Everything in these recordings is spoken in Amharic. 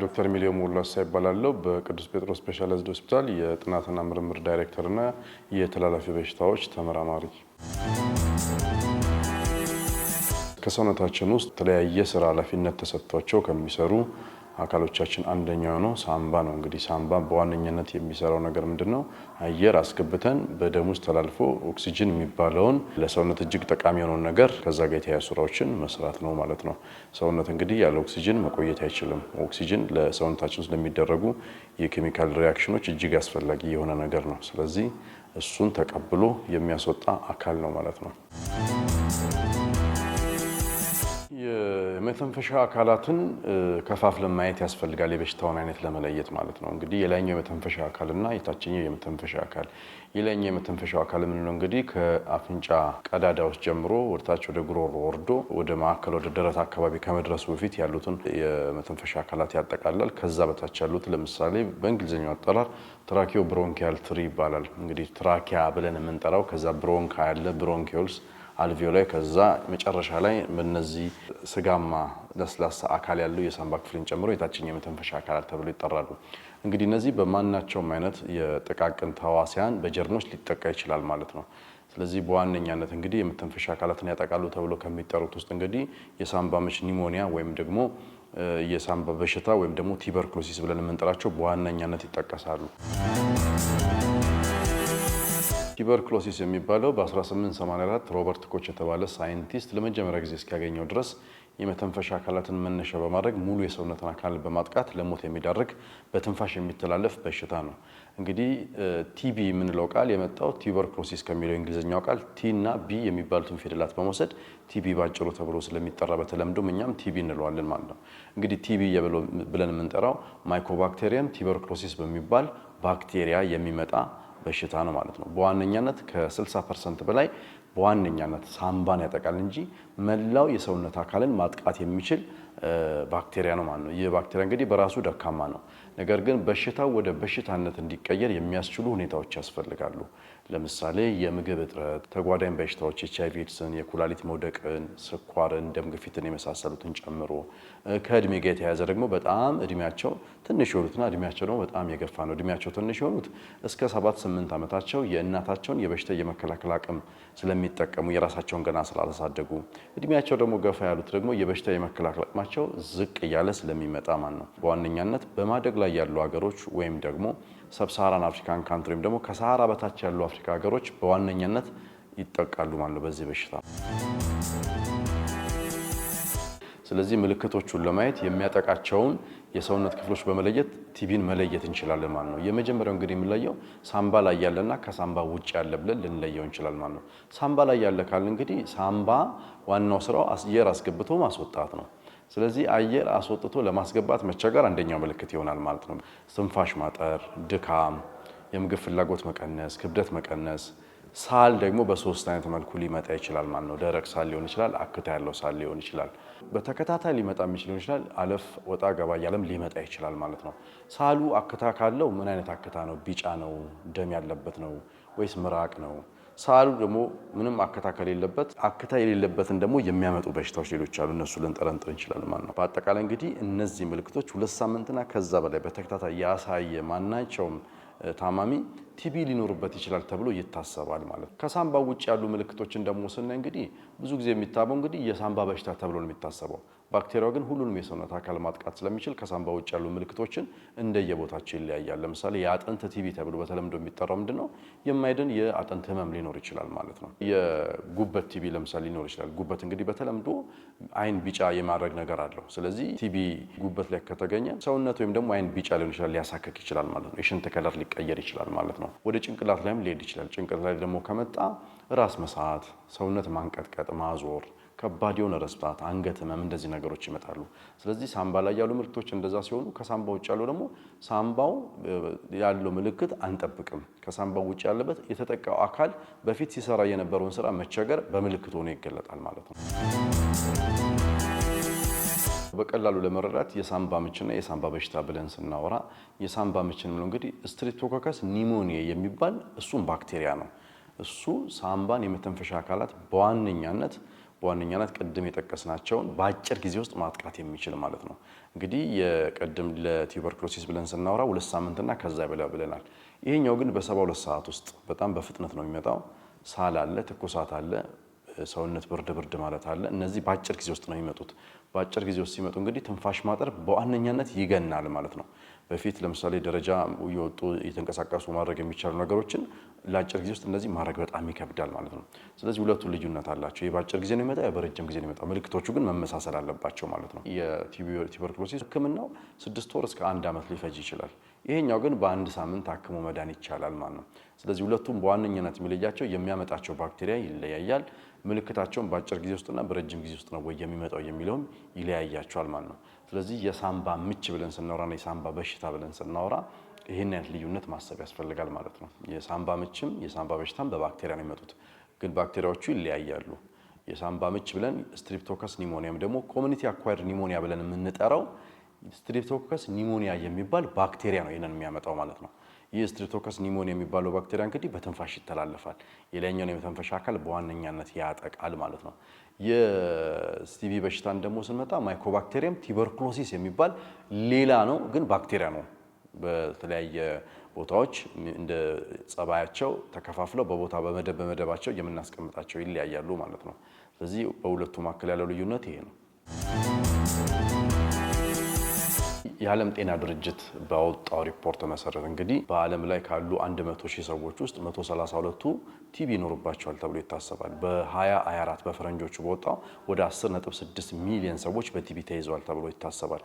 ዶክተር ሚሊዮን ሙላሳ ይባላል በቅዱስ ጴጥሮስ ስፔሻላይዝድ ሆስፒታል የጥናትና ምርምር ዳይሬክተር እና የተላላፊ በሽታዎች ተመራማሪ። ከሰውነታችን ውስጥ የተለያየ ስራ ኃላፊነት ተሰጥቷቸው ከሚሰሩ አካሎቻችን አንደኛው ነው ሳምባ ነው። እንግዲህ ሳምባ በዋነኝነት የሚሰራው ነገር ምንድነው? አየር አስገብተን በደም ውስጥ ተላልፎ ኦክሲጅን የሚባለውን ለሰውነት እጅግ ጠቃሚ የሆነውን ነገር ከዛ ጋር የተያያዙ ስራዎችን መስራት ነው ማለት ነው። ሰውነት እንግዲህ ያለ ኦክሲጅን መቆየት አይችልም። ኦክሲጅን ለሰውነታችን ውስጥ ለሚደረጉ የኬሚካል ሪአክሽኖች እጅግ አስፈላጊ የሆነ ነገር ነው። ስለዚህ እሱን ተቀብሎ የሚያስወጣ አካል ነው ማለት ነው። የመተንፈሻ አካላትን ከፋፍለን ማየት ያስፈልጋል የበሽታውን አይነት ለመለየት ማለት ነው። እንግዲህ የላይኛው የመተንፈሻ አካልና የታችኛው የመተንፈሻ አካል። የላይኛው የመተንፈሻ አካል የምንለው እንግዲህ ከአፍንጫ ቀዳዳዎች ጀምሮ ወደታች ወደ ጉሮሮ ወርዶ ወደ ማዕከል ወደ ደረት አካባቢ ከመድረሱ በፊት ያሉትን የመተንፈሻ አካላት ያጠቃልላል። ከዛ በታች ያሉት ለምሳሌ በእንግሊዝኛው አጠራር ትራኪዮ ብሮንኪያል ትሪ ይባላል። እንግዲህ ትራኪያ ብለን የምንጠራው ከዛ ብሮንካ ያለ ብሮንኪዮልስ አልቪዮላይ ከዛ መጨረሻ ላይ በእነዚህ ስጋማ ለስላሳ አካል ያለው የሳምባ ክፍልን ጨምሮ የታችኛው የመተንፈሻ አካላት ተብሎ ይጠራሉ። እንግዲህ እነዚህ በማናቸውም አይነት የጥቃቅን ተዋሲያን በጀርሞች ሊጠቃ ይችላል ማለት ነው። ስለዚህ በዋነኛነት እንግዲህ የመተንፈሻ አካላትን ያጠቃሉ ተብሎ ከሚጠሩት ውስጥ እንግዲህ የሳምባ ምች ኒሞኒያ ወይም ደግሞ የሳምባ በሽታ ወይም ደግሞ ቱበርኩሎሲስ ብለን የምንጠራቸው በዋነኛነት ይጠቀሳሉ። ቱበርኩሎሲስ የሚባለው በ1884 ሮበርት ኮች የተባለ ሳይንቲስት ለመጀመሪያ ጊዜ እስኪያገኘው ድረስ የመተንፈሻ አካላትን መነሻ በማድረግ ሙሉ የሰውነትን አካል በማጥቃት ለሞት የሚዳርግ በትንፋሽ የሚተላለፍ በሽታ ነው። እንግዲህ ቲቢ የምንለው ቃል የመጣው ቱበርኩሎሲስ ከሚለው እንግሊዝኛው ቃል ቲ እና ቢ የሚባሉትን ፊደላት በመውሰድ ቲቢ ባጭሩ ተብሎ ስለሚጠራ በተለምዶ እኛም ቲቢ እንለዋለን ማለት ነው። እንግዲህ ቲቢ ብለን የምንጠራው ማይኮባክቴሪየም ቱበርኩሎሲስ በሚባል ባክቴሪያ የሚመጣ በሽታ ነው ማለት ነው። በዋነኛነት ከ60% በላይ በዋነኛነት ሳምባን ያጠቃል እንጂ መላው የሰውነት አካልን ማጥቃት የሚችል ባክቴሪያ ነው ማለት ነው። ይህ ባክቴሪያ እንግዲህ በራሱ ደካማ ነው። ነገር ግን በሽታው ወደ በሽታነት እንዲቀየር የሚያስችሉ ሁኔታዎች ያስፈልጋሉ። ለምሳሌ የምግብ እጥረት፣ ተጓዳኝ በሽታዎች ኤችአይቪ ኤድስን፣ የኩላሊት መውደቅን፣ ስኳርን፣ ደም ግፊትን የመሳሰሉትን ጨምሮ ከእድሜ ጋር የተያያዘ ደግሞ በጣም እድሜያቸው ትንሽ የሆኑትና እድሜያቸው ደግሞ በጣም የገፋ ነው። እድሜያቸው ትንሽ የሆኑት እስከ 7-8 ዓመታቸው የእናታቸውን የበሽታ የመከላከል አቅም ስለሚጠቀሙ የራሳቸውን ገና ስላላሳደጉ፣ እድሜያቸው ደግሞ ገፋ ያሉት ደግሞ የበሽታ የመከላከል አቅማቸው ዝቅ እያለ ስለሚመጣ ማለት ነው። በዋነኛነት በማደግ ላይ ያሉ ሀገሮች ወይም ደግሞ ሰብሳራን አፍሪካን ካንትሪ ወይም ደግሞ ከሰሃራ በታች ያሉ አፍሪካ ሀገሮች በዋነኛነት ይጠቃሉ ማለት ነው በዚህ በሽታ። ስለዚህ ምልክቶቹን ለማየት የሚያጠቃቸውን የሰውነት ክፍሎች በመለየት ቲቢን መለየት እንችላለን ማለት ነው። የመጀመሪያው እንግዲህ የምንለየው ሳምባ ላይ ያለና ከሳምባ ውጭ ያለ ብለን ልንለየው እንችላለን ማለት ነው። ሳምባ ላይ ያለ ካልን እንግዲህ ሳምባ ዋናው ስራው አየር አስገብቶ ማስወጣት ነው። ስለዚህ አየር አስወጥቶ ለማስገባት መቸገር አንደኛው ምልክት ይሆናል ማለት ነው። ትንፋሽ ማጠር፣ ድካም፣ የምግብ ፍላጎት መቀነስ፣ ክብደት መቀነስ፣ ሳል ደግሞ በሶስት አይነት መልኩ ሊመጣ ይችላል ማለት ነው። ደረቅ ሳል ሊሆን ይችላል፣ አክታ ያለው ሳል ሊሆን ይችላል። በተከታታይ ሊመጣ የሚችል ሊሆን ይችላል፣ አለፍ ወጣ ገባ እያለም ሊመጣ ይችላል ማለት ነው። ሳሉ አክታ ካለው ምን አይነት አክታ ነው? ቢጫ ነው? ደም ያለበት ነው ወይስ ምራቅ ነው? ሳሉ ደግሞ ምንም አክታ ከሌለበት አክታ የሌለበትን ደግሞ የሚያመጡ በሽታዎች ሌሎች አሉ። እነሱ ልንጠረጥር እንችላለን ማለት ነው። በአጠቃላይ እንግዲህ እነዚህ ምልክቶች 2 ሳምንትና ከዛ በላይ በተከታታይ ያሳየ ማናቸውም ታማሚ ቲቢ ሊኖርበት ይችላል ተብሎ ይታሰባል ማለት ነው። ከሳምባ ውጭ ያሉ ምልክቶችን ደግሞ ስናይ እንግዲህ ብዙ ጊዜ የሚታበው እንግዲህ የሳምባ በሽታ ተብሎ ነው የሚታሰበው። ባክቴሪያው ግን ሁሉንም የሰውነት አካል ማጥቃት ስለሚችል ከሳምባ ውጭ ያሉ ምልክቶችን እንደየቦታቸው ይለያያል። ለምሳሌ የአጥንት ቲቢ ተብሎ በተለምዶ የሚጠራው ምንድነው? የማይድን የአጥንት ህመም ሊኖር ይችላል ማለት ነው። የጉበት ቲቢ ለምሳሌ ሊኖር ይችላል። ጉበት እንግዲህ በተለምዶ አይን ቢጫ የማድረግ ነገር አለው። ስለዚህ ቲቢ ጉበት ላይ ከተገኘ ሰውነት ወይም ደግሞ አይን ቢጫ ሊሆን ይችላል፣ ሊያሳክክ ይችላል ማለት ነው። የሽንት ከለር ሊቀየር ይችላል ማለት ነው። ወደ ጭንቅላት ላይም ሊሄድ ይችላል። ጭንቅላት ላይ ደግሞ ከመጣ ራስ መሳት፣ ሰውነት ማንቀጥቀጥ፣ ማዞር፣ ከባድ የሆነ ረስታት፣ አንገት ህመም እንደዚህ ነገሮች ይመጣሉ። ስለዚህ ሳምባ ላይ ያሉ ምልክቶች እንደዛ ሲሆኑ ከሳምባ ውጭ ያለው ደግሞ ሳምባው ያለው ምልክት አንጠብቅም። ከሳምባው ውጭ ያለበት የተጠቃው አካል በፊት ሲሰራ የነበረውን ስራ መቸገር በምልክት ሆኖ ይገለጣል ማለት ነው። በቀላሉ ለመረዳት የሳምባ ምችና የሳምባ በሽታ ብለን ስናወራ የሳምባ ምችን ነው እንግዲህ ስትሬፕቶኮከስ ኒሞኒያ የሚባል እሱም ባክቴሪያ ነው። እሱ ሳምባን የመተንፈሻ አካላት በዋነኛነት ቅድም የጠቀስናቸውን በአጭር ጊዜ ውስጥ ማጥቃት የሚችል ማለት ነው። እንግዲህ የቅድም ለቱበርኩሎሲስ ብለን ስናወራ 2 ሳምንትና ከዛ በላይ ብለናል። ይሄኛው ግን በ72 ሰዓት ውስጥ በጣም በፍጥነት ነው የሚመጣው። ሳል አለ፣ ትኩሳት አለ፣ ሰውነት ብርድ ማለት አለ። እነዚህ በአጭር ጊዜ ውስጥ ነው የሚመጡት። በአጭር ጊዜ ውስጥ ሲመጡ እንግዲህ ትንፋሽ ማጠር በዋነኛነት ይገናል ማለት ነው። በፊት ለምሳሌ ደረጃ እየወጡ የተንቀሳቀሱ ማድረግ የሚቻሉ ነገሮችን ለአጭር ጊዜ ውስጥ እነዚህ ማድረግ በጣም ይከብዳል ማለት ነው። ስለዚህ ሁለቱ ልዩነት አላቸው። ይህ በአጭር ጊዜ ነው የሚመጣው፣ በረጅም ጊዜ ነው የሚመጣው። ምልክቶቹ ግን መመሳሰል አለባቸው ማለት ነው። የቱበርኩሎሲስ ሕክምናው 6 ወር እስከ 1 ዓመት ሊፈጅ ይችላል። ይሄኛው ግን በ1 ሳምንት አክሞ መዳን ይቻላል ማለት ነው። ስለዚህ ሁለቱም በዋነኛነት የሚለያቸው የሚያመጣቸው ባክቴሪያ ይለያያል። ምልክታቸውን በአጭር ጊዜ ውስጥና በረጅም ጊዜ ውስጥ ነው ወይ የሚመጣው የሚለውም ይለያያቸዋል ማለት ነው። ስለዚህ የሳምባ ምች ብለን ስናወራና የሳምባ በሽታ ብለን ስናወራ ይህን አይነት ልዩነት ማሰብ ያስፈልጋል ማለት ነው። የሳምባ ምችም የሳምባ በሽታም በባክቴሪያ ነው የሚመጡት፣ ግን ባክቴሪያዎቹ ይለያያሉ። የሳምባ ምች ብለን ስትሪፕቶከስ ኒሞኒያም ደግሞ ኮሚኒቲ አኳየርድ ኒሞኒያ ብለን የምንጠራው ስትሪፕቶከስ ኒሞኒያ የሚባል ባክቴሪያ ነው ይህንን የሚያመጣው ማለት ነው። ይህ ስትሪፕቶከስ ኒሞኒያ የሚባለው ባክቴሪያ እንግዲህ በትንፋሽ ይተላለፋል። የላይኛውን የመተንፈሻ አካል በዋነኛነት ያጠቃል ማለት ነው። የቲቢ በሽታን ደግሞ ስንመጣ ማይኮባክቴሪየም ቱበርኩሎሲስ የሚባል ሌላ ነው፣ ግን ባክቴሪያ ነው። በተለያየ ቦታዎች እንደ ጸባያቸው ተከፋፍለው በቦታ በመደባቸው የምናስቀምጣቸው ይለያያሉ ማለት ነው። ስለዚህ በሁለቱ መካከል ያለው ልዩነት ይሄ ነው። የዓለም ጤና ድርጅት ባወጣው ሪፖርት መሰረት እንግዲህ በዓለም ላይ ካሉ 100,000 ሰዎች ውስጥ 132ቱ ቲቢ ይኖርባቸዋል ተብሎ ይታሰባል። በ2024 በፈረንጆቹ በወጣው ወደ 10.6 ሚሊዮን ሰዎች በቲቢ ተይዘዋል ተብሎ ይታሰባል።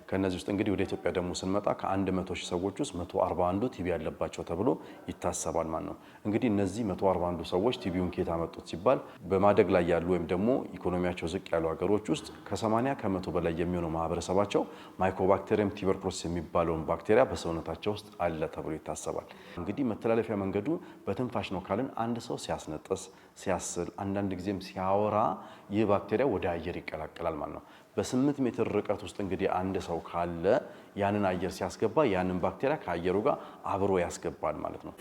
ከነዚህ ውስጥ እንግዲህ ወደ ኢትዮጵያ ደግሞ ስንመጣ ከ100,000 ሰዎች ውስጥ 141 ቲቢ ያለባቸው ተብሎ ይታሰባል ማለት ነው። እንግዲህ እነዚህ 141 ሰዎች ቲቢውን ከየት አመጡት ሲባል በማደግ ላይ ያሉ ወይም ደግሞ ኢኮኖሚያቸው ዝቅ ያሉ ሀገሮች ውስጥ ከ80 ከመቶ በላይ የሚሆነው ማህበረሰባቸው ማይኮባክቴሪየም ቱበርኩሎሲስ የሚባለውን ባክቴሪያ በሰውነታቸው ውስጥ አለ ተብሎ ይታሰባል። እንግዲህ መተላለፊያ መንገዱ በትንፋሽ ነው ካልን አንድ ሰው ሲያስነጥስ፣ ሲያስል፣ አንዳንድ ጊዜም ሲያወራ ይህ ባክቴሪያ ወደ አየር ይቀላቀላል ማለት ነው። በ8 ሜትር ርቀት ውስጥ እንግዲህ አንድ ሰው ካለ ያንን አየር ሲያስገባ ያንን ባክቴሪያ ከአየሩ ጋር አብሮ ያስገባል ማለት ነው።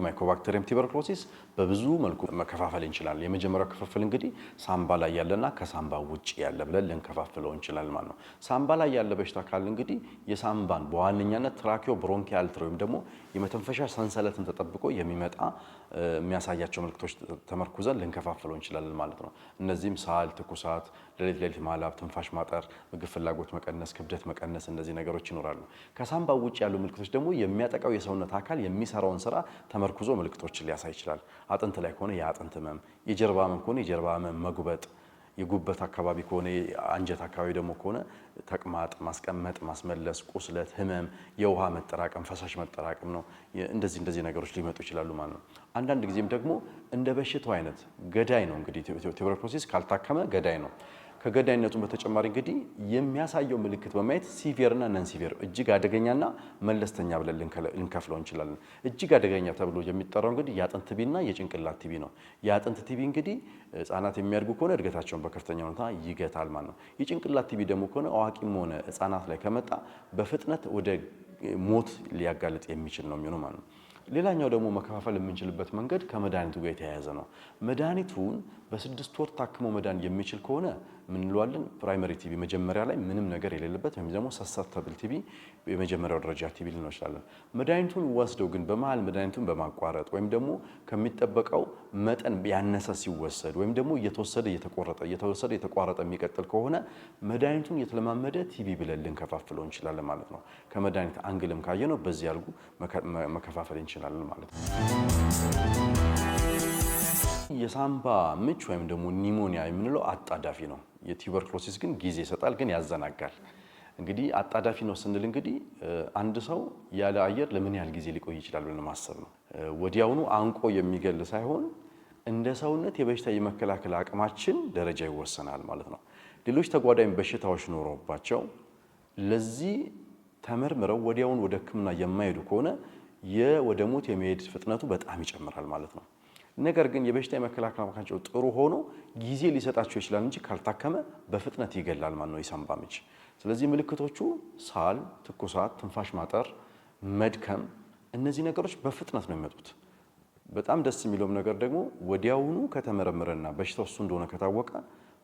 ማይኮባክቴሪየም ቱበርኩሎሲስ በብዙ መልኩ መከፋፈል እንችላለን። የመጀመሪያው ክፍፍል እንግዲህ ሳምባ ላይ ያለና ከሳምባ ውጭ ያለ ብለን ልንከፋፍለው እንችላለን ማለት ነው። ሳምባ ላይ ያለ በሽታ ካለ እንግዲህ የሳምባን በዋነኛነት ትራኪዮ ብሮንኪያል ወይም ደግሞ የመተንፈሻ ሰንሰለትን ተጠብቆ የሚመጣ የሚያሳያቸው ምልክቶች ተመርኩዘን ልንከፋፍለው እንችላለን ማለት ነው። እነዚህም ሳል፣ ትኩሳት፣ ሌሊት ማላብ፣ ትንፋሽ ማጠር፣ ምግብ ፍላጎት መቀነስ፣ ክብደት መቀነስ፣ እነዚህ ነገሮች ይኖራሉ። ከሳምባ ውጭ ያሉ ምልክቶች ደግሞ የሚያጠቃው የሰውነት አካል የሚሰራውን ስራ ተመርኩዞ ምልክቶችን ሊያሳይ ይችላል። አጥንት ላይ ከሆነ የአጥንት ህመም፣ የጀርባ ህመም ከሆነ የጀርባ ህመም፣ መጉበጥ፣ የጉበት አካባቢ ከሆነ አንጀት አካባቢ ደግሞ ከሆነ ተቅማጥ፣ ማስቀመጥ፣ ማስመለስ፣ ቁስለት፣ ህመም፣ የውሃ መጠራቀም፣ ፈሳሽ መጠራቀም ነው። እንደዚህ ነገሮች ሊመጡ ይችላሉ ማለት ነው። አንዳንድ ጊዜም ደግሞ እንደ በሽታው አይነት ገዳይ ነው። እንግዲህ ቱበርኩሎሲስ ካልታከመ ገዳይ ነው። ከገዳይነቱ በተጨማሪ እንግዲህ የሚያሳየው ምልክት በማየት ሲቪየርና ነን ሲቪየር እጅግ አደገኛና መለስተኛ ብለን ልንከፍለው እንችላለን። እጅግ አደገኛ ተብሎ የሚጠራው እንግዲህ የአጥንት ቲቢና የጭንቅላት ቲቢ ነው። የአጥንት ቲቢ እንግዲህ ህጻናት የሚያድጉ ከሆነ እድገታቸውን በከፍተኛ ሁኔታ ይገታል ማለት ነው። የጭንቅላት ቲቢ ደግሞ ከሆነ አዋቂም ሆነ ህጻናት ላይ ከመጣ በፍጥነት ወደ ሞት ሊያጋልጥ የሚችል ነው የሚሆነው ማለት ነው። ሌላኛው ደግሞ መከፋፈል የምንችልበት መንገድ ከመድኃኒቱ ጋር የተያያዘ ነው። መድኃኒቱን በ6 ወር ታክሞ መዳን የሚችል ከሆነ ምን እንለዋለን? ፕራይመሪ ቲቢ መጀመሪያ ላይ ምንም ነገር የሌለበት ወይም ደግሞ ሰሰፕተብል ቲቢ የመጀመሪያው ደረጃ ቲቢ ልንለው እንችላለን። መድኃኒቱን ወስደው ግን በመሀል መድኃኒቱን በማቋረጥ ወይም ደግሞ ከሚጠበቀው መጠን ያነሰ ሲወሰድ ወይም ደግሞ እየተወሰደ እየተቋረጠ የሚቀጥል ከሆነ መድኃኒቱን የተለማመደ ቲቢ ብለን ልንከፋፍለው እንችላለን ማለት ነው። ከመድኃኒት አንግልም ካየነው በዚህ ያልጉ መከፋፈል እንችላለን ማለት ነው። የሳምባ ምች ወይም ደግሞ ኒሞኒያ የምንለው አጣዳፊ ነው። የቱበርኩሎሲስ ግን ጊዜ ይሰጣል፣ ግን ያዘናጋል። እንግዲህ አጣዳፊ ነው ስንል እንግዲህ አንድ ሰው ያለ አየር ለምን ያህል ጊዜ ሊቆይ ይችላል ብለን ማሰብ ነው። ወዲያውኑ አንቆ የሚገል ሳይሆን እንደ ሰውነት የበሽታ የመከላከል አቅማችን ደረጃ ይወሰናል ማለት ነው። ሌሎች ተጓዳኝ በሽታዎች ኖረውባቸው ለዚህ ተመርምረው ወዲያውኑ ወደ ሕክምና የማይሄዱ ከሆነ ወደ ሞት የመሄድ ፍጥነቱ በጣም ይጨምራል ማለት ነው። ነገር ግን የበሽታ የመከላከል አቅማቸው ጥሩ ሆኖ ጊዜ ሊሰጣቸው ይችላል እንጂ ካልታከመ በፍጥነት ይገላል ማለት ነው የሳምባ ምች። ስለዚህ ምልክቶቹ ሳል፣ ትኩሳት፣ ትንፋሽ ማጠር፣ መድከም፣ እነዚህ ነገሮች በፍጥነት ነው የሚመጡት። በጣም ደስ የሚለውም ነገር ደግሞ ወዲያውኑ ከተመረመረና በሽታው እሱ እንደሆነ ከታወቀ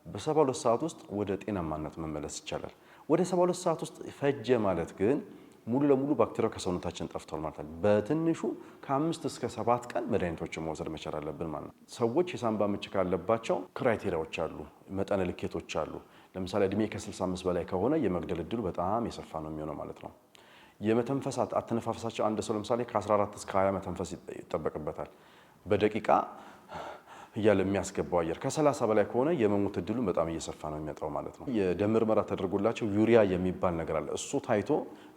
በ72 ሰዓት ውስጥ ወደ ጤናማነት መመለስ ይቻላል። ወደ 72 ሰዓት ውስጥ ፈጀ ማለት ግን ሙሉ ለሙሉ ባክቴሪያው ከሰውነታችን ጠፍቷል ማለት ነው። በትንሹ ከ5 እስከ 7 ቀን መድኃኒቶችን መውሰድ መቻል አለብን ማለት ነው። ሰዎች የሳንባ ምች ካለባቸው ክራይቴሪያዎች አሉ፣ መጠነ ልኬቶች አሉ። ለምሳሌ እድሜ ከ65 በላይ ከሆነ የመግደል እድሉ በጣም የሰፋ ነው የሚሆነው ማለት ነው። የመተንፈስ አተነፋፈሳቸው አንድ ሰው ለምሳሌ ከ14 እስከ 20 መተንፈስ ይጠበቅበታል በደቂቃ እያለ የሚያስገባው አየር። ከ30 በላይ ከሆነ የመሞት እድሉ በጣም እየሰፋ ነው የሚመጣው ማለት ነው። የደም ምርመራ ተደርጎላቸው ዩሪያ የሚባል ነገር አለ። እሱ ታይቶ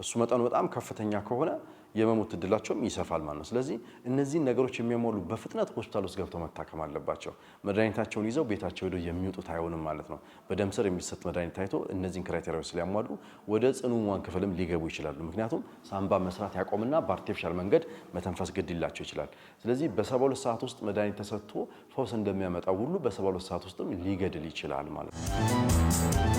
እሱ መጠኑ በጣም ከፍተኛ ከሆነ የመሞት እድላቸውም ይሰፋል ማለት ነው። ስለዚህ እነዚህን ነገሮች የሚያሟሉ በፍጥነት ሆስፒታል ውስጥ ገብተው መታከም አለባቸው። መድኃኒታቸውን ይዘው ቤታቸው ሄደው የሚወጡት አይሆንም ማለት ነው። በደም ስር የሚሰጥ መድኃኒት ታይቶ እነዚህን ክራይቴሪያዎች ስለያሟሉ ወደ ጽኑ ሕሙማን ክፍልም ሊገቡ ይችላሉ። ምክንያቱም ሳንባ መስራት ያቆምና በአርቲፊሻል መንገድ መተንፈስ ግድ ይላቸው ይችላል። ስለዚህ በ72 ሰዓት ውስጥ መድኃኒት ተሰጥቶ ፈውስ እንደሚያመጣው ሁሉ በ72 ሰዓት ውስጥም ሊገድል ይችላል ማለት ነው።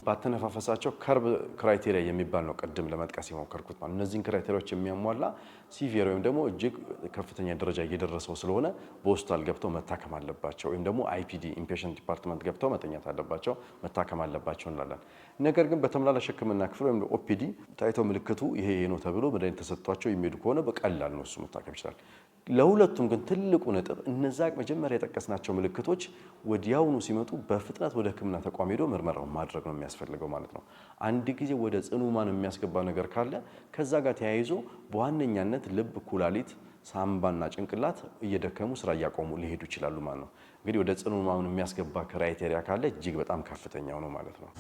ባተነፋፈሳቸው ከርብ ክራይቴሪያ የሚባል ነው ቅድም ለመጥቀስ የሞከርኩት ማለት። እነዚህን ክራይቴሪያዎች የሚያሟላ ሲቪር ወይም ደግሞ እጅግ ከፍተኛ ደረጃ እየደረሰው ስለሆነ በሆስፒታል ገብተው መታከም አለባቸው፣ ወይም ደግሞ አይፒዲ ኢንፔሸንት ዲፓርትመንት ገብተው መተኛት አለባቸው፣ መታከም አለባቸው እንላለን። ነገር ግን በተመላላሽ ሕክምና ክፍል ወይም ኦፒዲ ታይተው ምልክቱ ይሄ ነው ተብሎ መድኃኒት ተሰጥቷቸው የሚሄዱ ከሆነ በቀላል ነው እሱ መታከም ይችላል። ለሁለቱም ግን ትልቁ ነጥብ እነዛ መጀመሪያ የጠቀስናቸው ምልክቶች ወዲያውኑ ሲመጡ በፍጥነት ወደ ሕክምና ተቋም ሄዶ ምርመራውን ማድረግ ነው የሚያስፈልገው ማለት ነው። አንድ ጊዜ ወደ ጽኑ ሕሙማን የሚያስገባ ነገር ካለ ከዛ ጋር ተያይዞ በዋነኛነት ልብ፣ ኩላሊት፣ ሳምባና ጭንቅላት እየደከሙ ስራ እያቆሙ ሊሄዱ ይችላሉ ማለት ነው። እንግዲህ ወደ ጽኑ ሕሙማን የሚያስገባ ክራይቴሪያ ካለ እጅግ በጣም ከፍተኛው ነው ማለት ነው።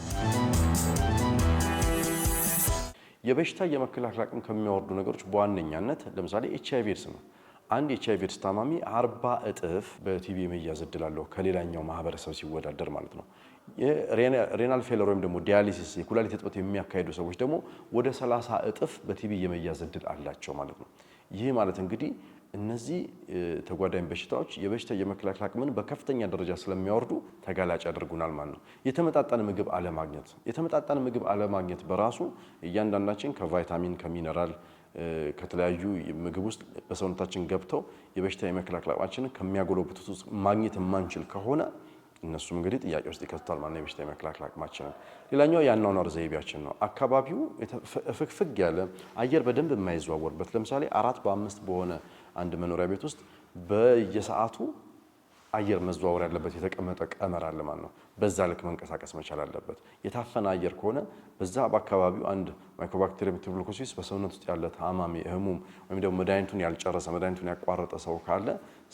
የበሽታ የመከላከል አቅም ከሚያወርዱ ነገሮች በዋነኛነት ለምሳሌ ኤችአይቪ ኤድስ ነው። አንድ ኤችአይቪ ኤድስ ታማሚ 40 እጥፍ በቲቢ የመያዝ እድል አለው ከሌላኛው ማህበረሰብ ሲወዳደር ማለት ነው። ሬናል ፌለር ወይም ደግሞ ዲያሊሲስ የኩላሊት እጥበት የሚያካሂዱ ሰዎች ደግሞ ወደ 30 እጥፍ በቲቢ የመያዝ እድል አላቸው ማለት ነው። ይህ ማለት እንግዲህ እነዚህ ተጓዳኝ በሽታዎች የበሽታ የመከላከል አቅምን በከፍተኛ ደረጃ ስለሚያወርዱ ተጋላጭ ያደርጉናል ማለት ነው። የተመጣጠነ ምግብ አለማግኘት በራሱ እያንዳንዳችን ከቫይታሚን ከሚነራል ከተለያዩ ምግብ ውስጥ በሰውነታችን ገብተው የበሽታ የመከላከል አቅማችንን ከሚያጎለብቱት ውስጥ ማግኘት የማንችል ከሆነ እነሱም እንግዲህ ጥያቄ ውስጥ ይከቱታል ማለት ነው የበሽታ የመከላከል አቅማችንን። ሌላኛው የአኗኗር ዘይቤያችን ነው። አካባቢው ፍግፍግ ያለ አየር በደንብ የማይዘዋወርበት ለምሳሌ 4 በ5 በሆነ አንድ መኖሪያ ቤት ውስጥ በየሰዓቱ አየር መዘዋወር ያለበት የተቀመጠ ቀመር አለ ማለት ነው። በዛ ልክ መንቀሳቀስ መቻል አለበት። የታፈነ አየር ከሆነ በዛ በአካባቢው አንድ ማይኮባክቴሪየም ቱበርኩሎሲስ በሰውነት ውስጥ ያለ ታማሚ ህሙም ወይም ደግሞ መድኃኒቱን ያልጨረሰ መድኃኒቱን ያቋረጠ ሰው ካለ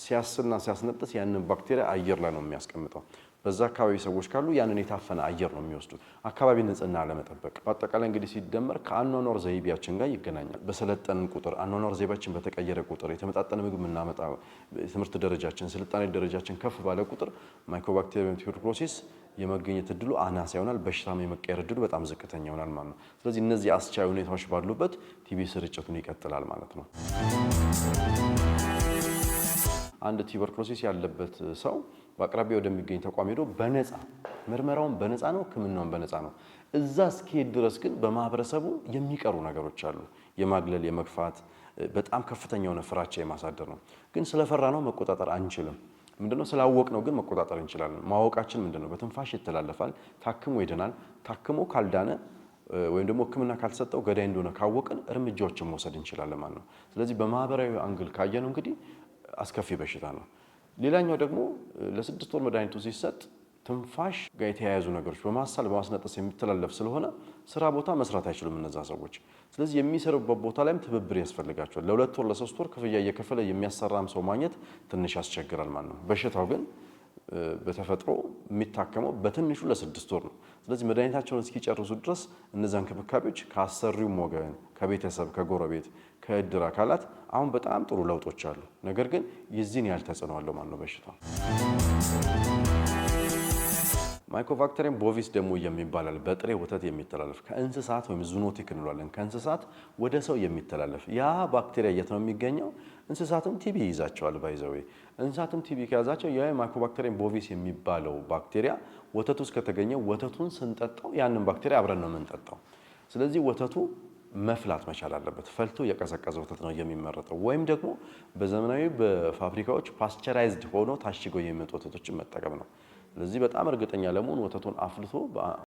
ሲያስልና ሲያስነጥስ ያንን ባክቴሪያ አየር ላይ ነው የሚያስቀምጠው። በዛ አካባቢ ሰዎች ካሉ ያንን የታፈነ አየር ነው የሚወስዱት። አካባቢ ንጽህና ለመጠበቅ በአጠቃላይ እንግዲህ ሲደመር ከአኗኗር ዘይቤያችን ጋር ይገናኛል። በሰለጠንን ቁጥር አኗኗር ዘይቤያችን በተቀየረ ቁጥር የተመጣጠነ ምግብ የምናመጣ ትምህርት ደረጃችን ስልጣኔ ደረጃችን ከፍ ባለ ቁጥር ማይኮባክቴሪየም ቱበርኩሎሲስ የመገኘት እድሉ አናሳ ይሆናል። በሽታም የመቀየር እድሉ በጣም ዝቅተኛ ይሆናል ማለት ነው። ስለዚህ እነዚህ አስቻይ ሁኔታዎች ባሉበት ቲቢ ስርጭቱን ይቀጥላል ማለት ነው። አንድ ቱበርኩሎሲስ ያለበት ሰው በአቅራቢያ ወደሚገኝ ተቋም ሄዶ በነፃ ምርመራውን በነፃ ነው፣ ሕክምናውን በነፃ ነው። እዛ እስኪሄድ ድረስ ግን በማህበረሰቡ የሚቀሩ ነገሮች አሉ። የማግለል፣ የመግፋት በጣም ከፍተኛ የሆነ ፍራቻ የማሳደር ነው። ግን ስለፈራ ነው መቆጣጠር አንችልም። ምንድነው? ስላወቅ ነው ግን መቆጣጠር እንችላለን። ማወቃችን ምንድነው? በትንፋሽ ይተላለፋል፣ ታክሞ ይድናል። ታክሞ ካልዳነ ወይም ደግሞ ሕክምና ካልሰጠው ገዳይ እንደሆነ ካወቅን እርምጃዎችን መውሰድ እንችላለን ማለት ነው። ስለዚህ በማህበራዊ አንግል ካየነው እንግዲህ አስከፊ በሽታ ነው። ሌላኛው ደግሞ ለ6 ወር መድኃኒቱ ሲሰጥ ትንፋሽ ጋር የተያያዙ ነገሮች በማሳል በማስነጠስ የሚተላለፍ ስለሆነ ስራ ቦታ መስራት አይችሉም እነዛ ሰዎች። ስለዚህ የሚሰሩበት ቦታ ላይም ትብብር ያስፈልጋቸዋል። ለ2 ወር ለ3 ወር ክፍያ እየከፈለ የሚያሰራም ሰው ማግኘት ትንሽ ያስቸግራል ማለት ነው። በሽታው ግን በተፈጥሮ የሚታከመው በትንሹ ለ6 ወር ነው። ስለዚህ መድኃኒታቸውን እስኪጨርሱ ድረስ እነዛ እንክብካቤዎች ከአሰሪውም ወገን፣ ከቤተሰብ፣ ከጎረቤት፣ ከእድር አካላት አሁን በጣም ጥሩ ለውጦች አሉ። ነገር ግን የዚህን ያህል ተጽዕኖ አለው ማለት ነው በሽታው። ማይኮባክቴሪየም ቦቪስ ደግሞ የሚባላል በጥሬ ወተት የሚተላለፍ ከእንስሳት ወይም ዙኖቲክ እንለዋለን ከእንስሳት ወደ ሰው የሚተላለፍ ያ ባክቴሪያ የት ነው የሚገኘው? እንስሳትም ቲቢ ይይዛቸዋል። ባይዘዌ እንስሳትም ቲቢ ከያዛቸው ያ ማይኮባክቴሪየም ቦቪስ የሚባለው ባክቴሪያ ወተቱ ውስጥ ከተገኘ ወተቱን ስንጠጣው ያንን ባክቴሪያ አብረን ነው የምንጠጣው። ስለዚህ ወተቱ መፍላት መቻል አለበት። ፈልቶ የቀዘቀዘ ወተት ነው የሚመረጠው። ወይም ደግሞ በዘመናዊ በፋብሪካዎች ፓስቸራይዝድ ሆኖ ታሽገው የሚመጡ ወተቶችን መጠቀም ነው። ስለዚህ በጣም እርግጠኛ ለመሆን ወተቱን አፍልቶ